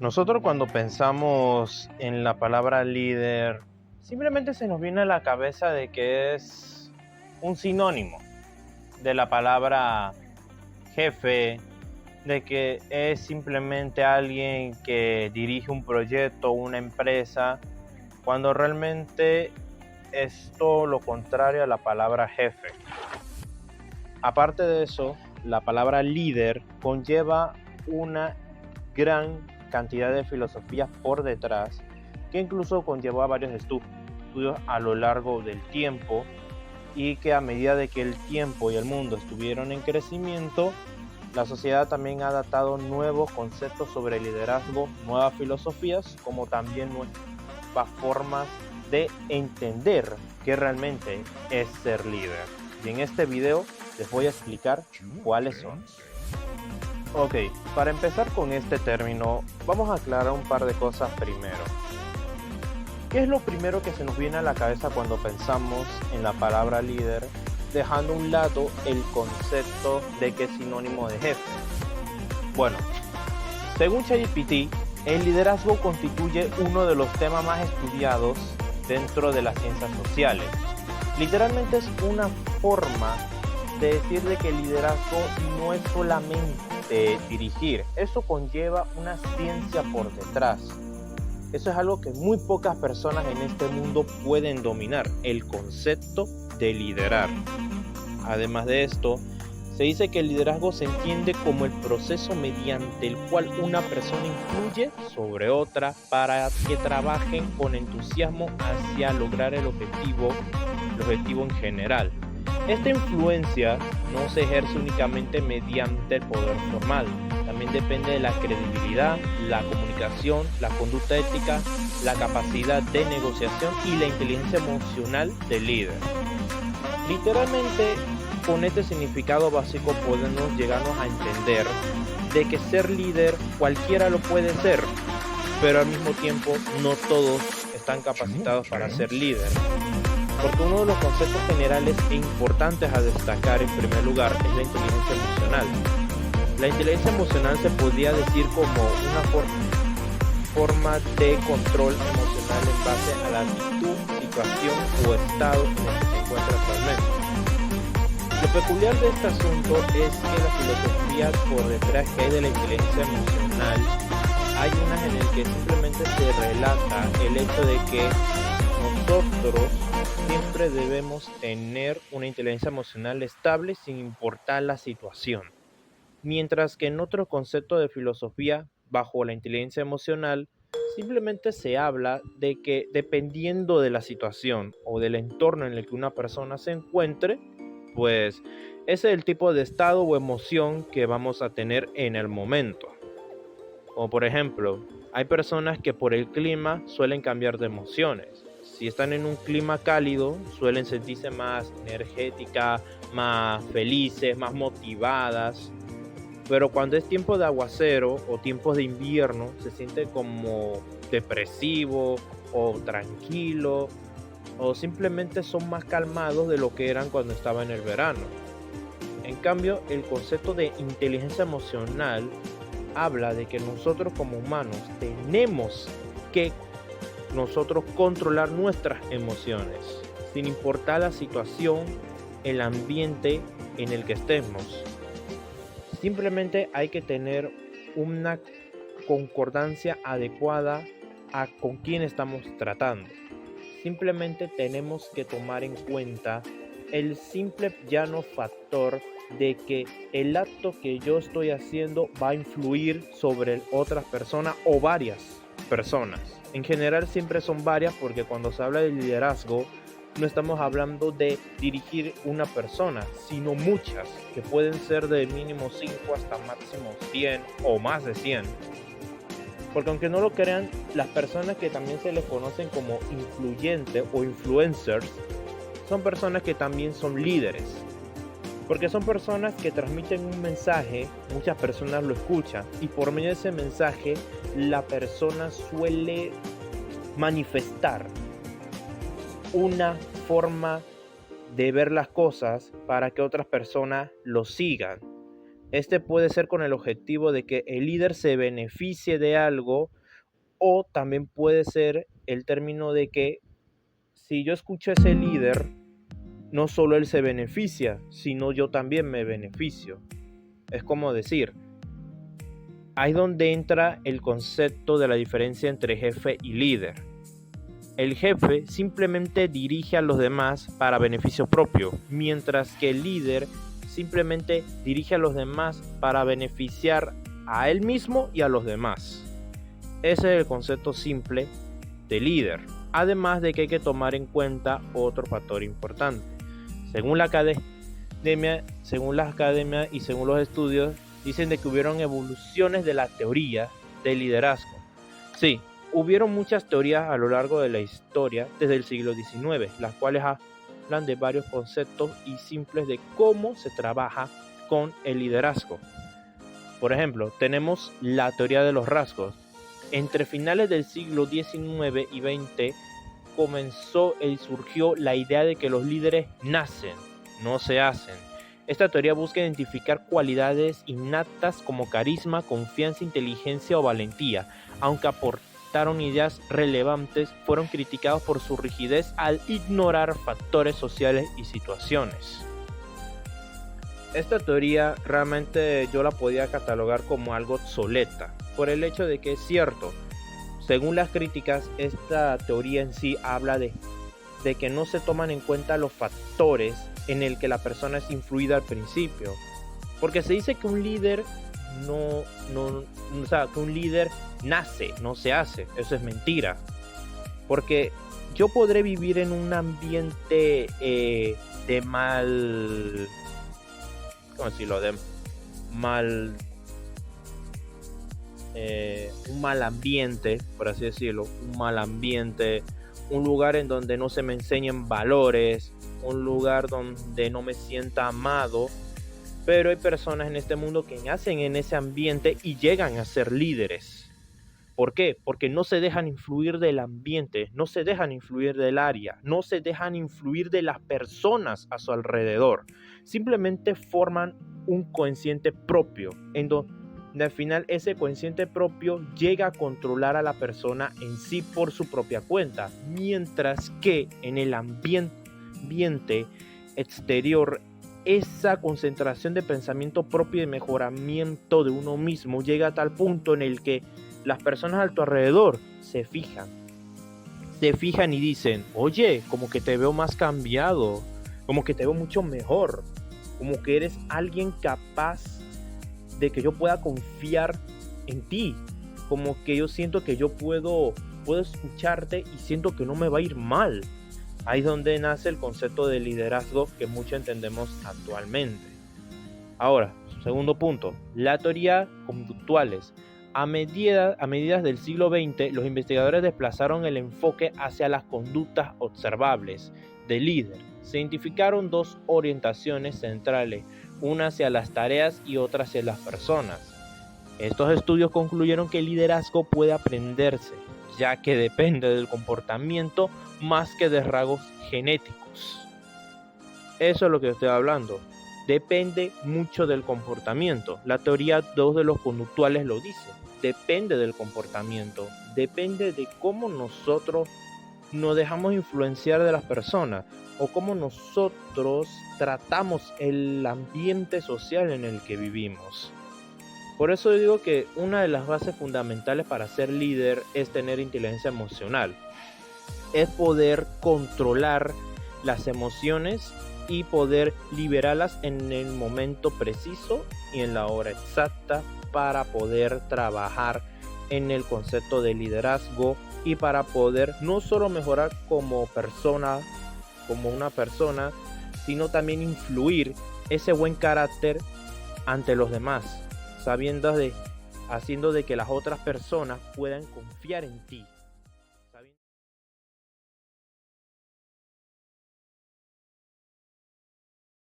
Nosotros cuando pensamos en la palabra líder, simplemente se nos viene a la cabeza de que es un sinónimo de la palabra jefe, de que es simplemente alguien que dirige un proyecto, una empresa, cuando realmente es todo lo contrario a la palabra jefe. Aparte de eso, la palabra líder conlleva una gran cantidad de filosofías por detrás, que incluso conllevó a varios estudios a lo largo del tiempo, y que a medida de que el tiempo y el mundo estuvieron en crecimiento, la sociedad también ha adaptado nuevos conceptos sobre liderazgo, nuevas filosofías, como también nuevas formas de entender qué realmente es ser líder. Y en este video les voy a explicar cuáles son. Ok, para empezar con este término, vamos a aclarar un par de cosas primero. ¿Qué es lo primero que se nos viene a la cabeza cuando pensamos en la palabra líder, dejando a un lado el concepto de que es sinónimo de jefe? Bueno, según ChatGPT, el liderazgo constituye uno de los temas más estudiados dentro de las ciencias sociales. Literalmente es una forma de decir de que el liderazgo no es solamente dirigir, eso conlleva una ciencia por detrás. Eso es algo que muy pocas personas en este mundo pueden dominar, el concepto de liderar. Además de esto, se dice que el liderazgo se entiende como el proceso mediante el cual una persona influye sobre otra para que trabajen con entusiasmo hacia lograr el objetivo en general. Esta influencia no se ejerce únicamente mediante el poder formal, también depende de la credibilidad, la comunicación, la conducta ética, la capacidad de negociación y la inteligencia emocional del líder. Literalmente, con este significado básico podemos llegarnos a entender de que ser líder cualquiera lo puede ser, pero al mismo tiempo no todos están capacitados para ser líder. Porque uno de los conceptos generales e importantes a destacar en primer lugar es la inteligencia emocional. La inteligencia emocional se podría decir como una forma de control emocional en base a la actitud, situación o estado en el que se encuentra actualmente. Lo peculiar de este asunto es que la filosofía por detrás que hay de la inteligencia emocional, hay unas en el que simplemente se relata el hecho de que nosotros siempre debemos tener una inteligencia emocional estable sin importar la situación. Mientras que en otro concepto de filosofía, bajo la inteligencia emocional, simplemente se habla de que dependiendo de la situación o del entorno en el que una persona se encuentre, pues ese es el tipo de estado o emoción que vamos a tener en el momento. Como por ejemplo, hay personas que por el clima suelen cambiar de emociones. Si están en un clima cálido, suelen sentirse más energéticas, más felices, más motivadas. Pero cuando es tiempo de aguacero o tiempos de invierno, se siente como depresivo o tranquilo, o simplemente son más calmados de lo que eran cuando estaba en el verano. En cambio, el concepto de inteligencia emocional habla de que nosotros como humanos tenemos que nosotros controlar nuestras emociones, sin importar la situación, el ambiente en el que estemos. Simplemente hay que tener una concordancia adecuada a con quién estamos tratando. Simplemente tenemos que tomar en cuenta el simple llano factor de que el acto que yo estoy haciendo va a influir sobre otras personas o varias personas. En general siempre son varias, porque cuando se habla de liderazgo no estamos hablando de dirigir una persona, sino muchas, que pueden ser de mínimo 5 hasta máximo 100 o más de 100. Porque aunque no lo crean, las personas que también se les conocen como influyentes o influencers son personas que también son líderes. Porque son personas que transmiten un mensaje, muchas personas lo escuchan y por medio de ese mensaje la persona suele manifestar una forma de ver las cosas para que otras personas lo sigan. Este puede ser con el objetivo de que el líder se beneficie de algo, o también puede ser el término de que si yo escucho a ese líder, no solo él se beneficia, sino yo también me beneficio. Es como decir, ahí es donde entra el concepto de la diferencia entre jefe y líder. El jefe simplemente dirige a los demás para beneficio propio, mientras que el líder simplemente dirige a los demás para beneficiar a él mismo y a los demás. Ese es el concepto simple de líder. Además de que hay que tomar en cuenta otro factor importante. Según la academia y según los estudios, dicen de que hubieron evoluciones de la teoría del liderazgo. Sí, hubieron muchas teorías a lo largo de la historia desde el siglo XIX, las cuales hablan de varios conceptos y simples de cómo se trabaja con el liderazgo. Por ejemplo, tenemos la teoría de los rasgos. Entre finales del siglo XIX y XX comenzó y surgió la idea de que los líderes nacen, no se hacen. Esta teoría busca identificar cualidades innatas como carisma, confianza, inteligencia o valentía. Aunque aportaron ideas relevantes, fueron criticados por su rigidez al ignorar factores sociales y situaciones. Esta teoría realmente yo la podía catalogar como algo obsoleta, por el hecho de que es cierto, según las críticas, esta teoría en sí habla de que no se toman en cuenta los factores en el que la persona es influida al principio. Porque se dice que un líder que un líder nace, no se hace. Eso es mentira. Porque yo podré vivir en un ambiente de mal... ¿Cómo decirlo? De mal... un mal ambiente, por así decirlo, un mal ambiente, un lugar en donde no se me enseñen valores, un lugar donde no me sienta amado, pero hay personas en este mundo que nacen en ese ambiente y llegan a ser líderes. ¿Por qué? Porque no se dejan influir del ambiente, no se dejan influir del área, no se dejan influir de las personas a su alrededor, simplemente forman un consciente propio, en donde al final ese consciente propio llega a controlar a la persona en sí por su propia cuenta, mientras que en el ambiente exterior esa concentración de pensamiento propio y de mejoramiento de uno mismo llega a tal punto en el que las personas a tu alrededor se fijan y dicen, oye, como que te veo más cambiado, como que te veo mucho mejor, como que eres alguien capaz de que yo pueda confiar en ti, como que yo siento que yo puedo escucharte y siento que no me va a ir mal. Ahí es donde nace el concepto de liderazgo que mucho entendemos actualmente. Ahora, segundo punto, la teoría conductuales. A medidas del siglo XX, los investigadores desplazaron el enfoque hacia las conductas observables del líder. Se identificaron dos orientaciones centrales, una hacia las tareas y otra hacia las personas. Estos estudios concluyeron que el liderazgo puede aprenderse, ya que depende del comportamiento más que de rasgos genéticos. Eso es lo que estoy hablando. Depende mucho del comportamiento. La teoría 2 de los conductuales lo dice. Depende del comportamiento. Depende de cómo nosotros nos dejamos influenciar de las personas o cómo nosotros tratamos el ambiente social en el que vivimos. Por eso digo que una de las bases fundamentales para ser líder es tener inteligencia emocional. Es poder controlar las emociones y poder liberarlas en el momento preciso y en la hora exacta para poder trabajar en el concepto de liderazgo y para poder no solo mejorar como una persona, sino también influir ese buen carácter ante los demás, haciendo de que las otras personas puedan confiar en ti.